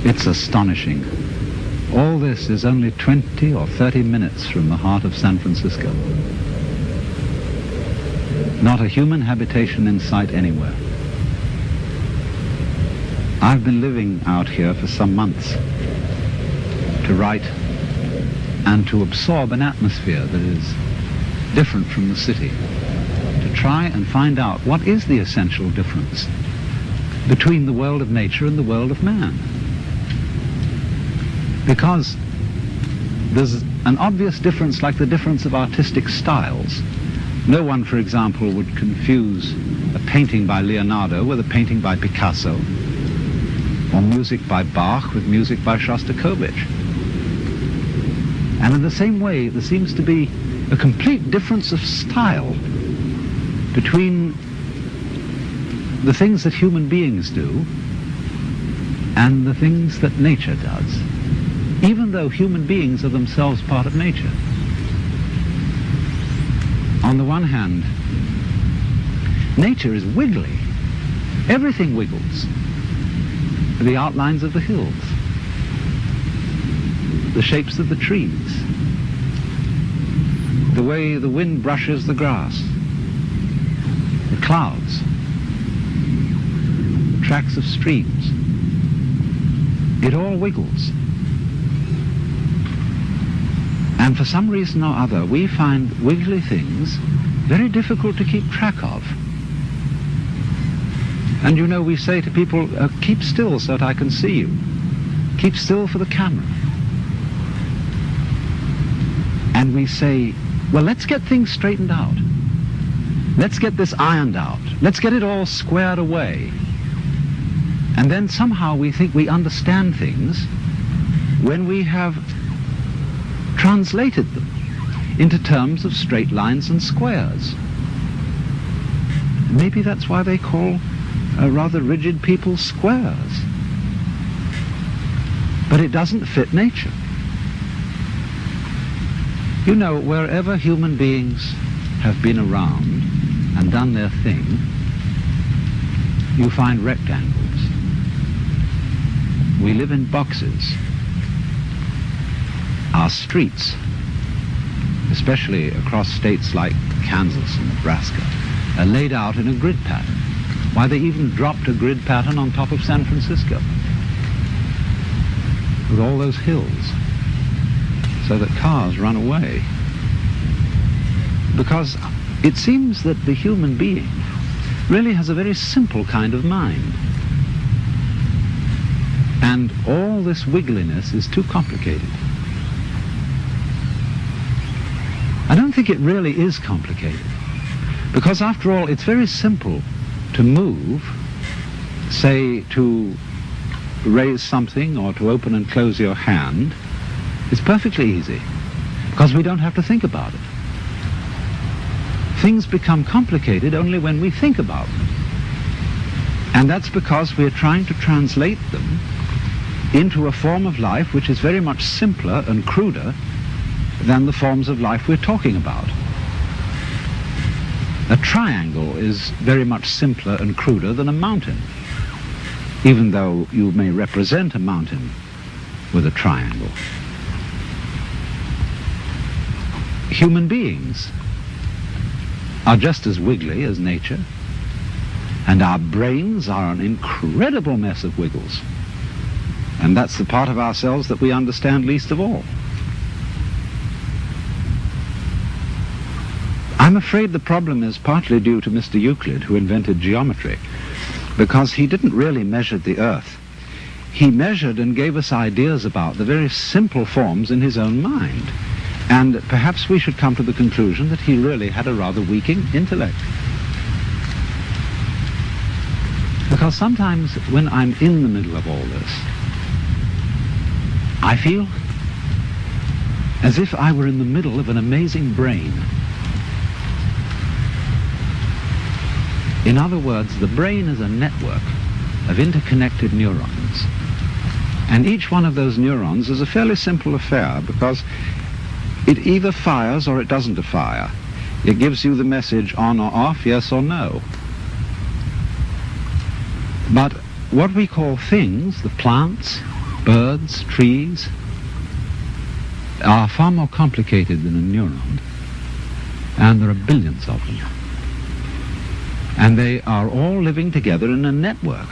It's astonishing. All this is only 20 or 30 minutes from the heart of San Francisco. Not a human habitation in sight anywhere. I've been living out here for some months to write and to absorb an atmosphere that is different from the city, to try and find out what is the essential difference between the world of nature and the world of man. Because there's an obvious difference, like the difference of artistic styles. No one, for example, would confuse a painting by Leonardo with a painting by Picasso, or music by Bach with music by Shostakovich. And in the same way, there seems to be a complete difference of style between the things that human beings do and the things that nature does, even though human beings are themselves part of nature. On the one hand, nature is wiggly. Everything wiggles. The outlines of the hills, the shapes of the trees, the way the wind brushes the grass, the clouds, tracks of streams. It all wiggles. And for some reason or other, we find wiggly things very difficult to keep track of. And you know, we say to people, keep still so that I can see you. Keep still for the camera. And we say, well, let's get things straightened out. Let's get this ironed out. Let's get it all squared away. And then somehow we think we understand things when we have translated them into terms of straight lines and squares. Maybe that's why they call rather rigid people squares. But it doesn't fit nature. You know, wherever human beings have been around and done their thing, you find rectangles. We live in boxes. Our streets, especially across states like Kansas and Nebraska, are laid out in a grid pattern. Why, they even dropped a grid pattern on top of San Francisco with all those hills so that cars run away. Because it seems that the human being really has a very simple kind of mind. And all this wiggliness is too complicated. I don't think it really is complicated. Because after all, it's very simple to move, say to raise something or to open and close your hand. It's perfectly easy, because we don't have to think about it. Things become complicated only when we think about them. And that's because we're trying to translate them into a form of life which is very much simpler and cruder than the forms of life we're talking about. A triangle is very much simpler and cruder than a mountain, even though you may represent a mountain with a triangle. Human beings are just as wiggly as nature, and our brains are an incredible mess of wiggles. And that's the part of ourselves that we understand least of all. I'm afraid the problem is partly due to Mr. Euclid, who invented geometry, because he didn't really measure the earth. He measured and gave us ideas about the very simple forms in his own mind. And perhaps we should come to the conclusion that he really had a rather weak intellect. Because sometimes when I'm in the middle of all this, I feel as if I were in the middle of an amazing brain. In other words, the brain is a network of interconnected neurons. And each one of those neurons is a fairly simple affair because it either fires or it doesn't fire. It gives you the message on or off, yes or no. But what we call things, the plants, birds, trees, are far more complicated than a neuron. And there are billions of them. And they are all living together in a network.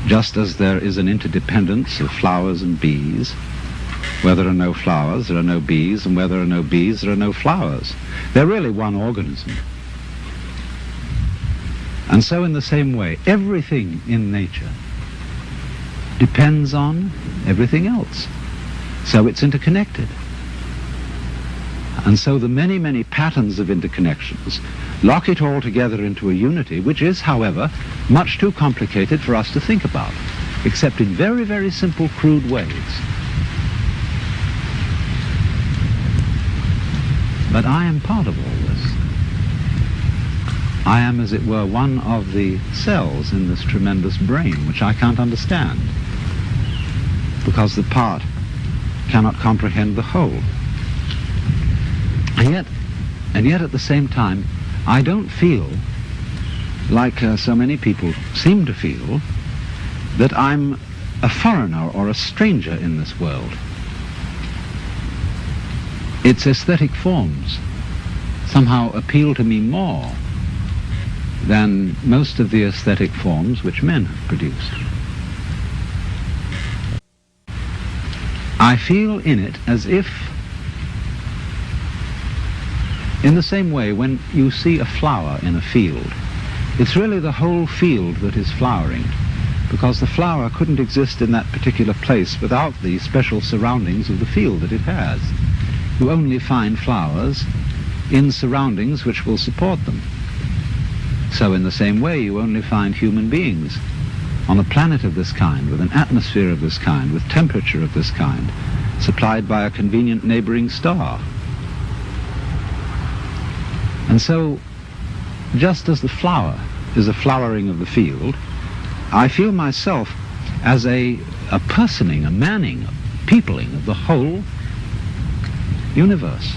Just as there is an interdependence of flowers and bees, where there are no flowers, there are no bees, and where there are no bees, there are no flowers. They're really one organism. And so in the same way, everything in nature depends on everything else. So it's interconnected. And so the many, many patterns of interconnections lock it all together into a unity, which is, however, much too complicated for us to think about, except in very, very simple, crude ways. But I am part of all this. I am, as it were, one of the cells in this tremendous brain, which I can't understand, because the part cannot comprehend the whole. And yet at the same time, I don't feel, like so many people seem to feel, that I'm a foreigner or a stranger in this world. Its aesthetic forms somehow appeal to me more than most of the aesthetic forms which men have produced. I feel in it as if, in the same way, when you see a flower in a field, it's really the whole field that is flowering, because the flower couldn't exist in that particular place without the special surroundings of the field that it has. You only find flowers in surroundings which will support them. So in the same way, you only find human beings on a planet of this kind, with an atmosphere of this kind, with temperature of this kind, supplied by a convenient neighboring star. And so, just as the flower is a flowering of the field, I feel myself as a personing, a manning, a peopling of the whole universe.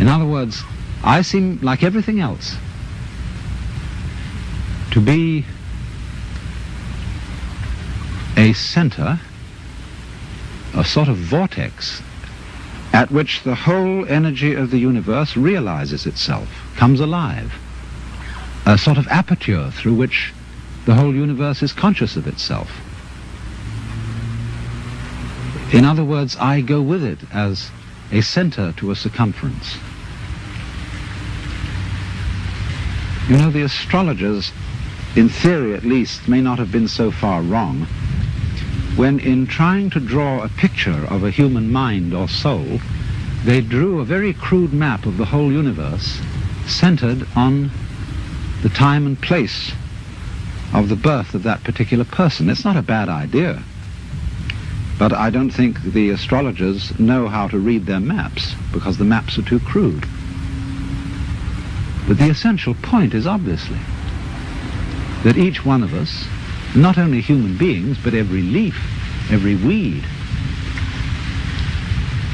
In other words, I seem, like everything else, to be a center, a sort of vortex, at which the whole energy of the universe realizes itself, comes alive. A sort of aperture through which the whole universe is conscious of itself. In other words, I go with it as a center to a circumference. You know, the astrologers, in theory at least, may not have been so far wrong when, in trying to draw a picture of a human mind or soul, they drew a very crude map of the whole universe centered on the time and place of the birth of that particular person. It's not a bad idea, but I don't think the astrologers know how to read their maps, because the maps are too crude. But the essential point is obviously that each one of us, not only human beings, but every leaf, every weed,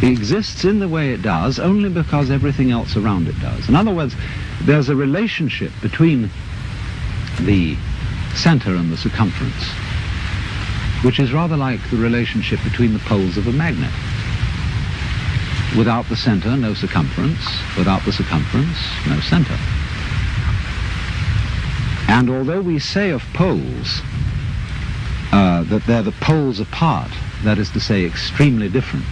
exists in the way it does only because everything else around it does. In other words, there's a relationship between the center and the circumference, which is rather like the relationship between the poles of a magnet. Without the center, no circumference. Without the circumference, no center. And although we say of poles that they're the poles apart, that is to say, extremely different,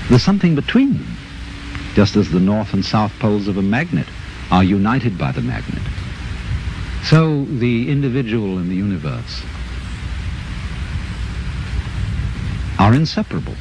there's something between them, just as the north and south poles of a magnet are united by the magnet. So the individual and the universe are inseparable.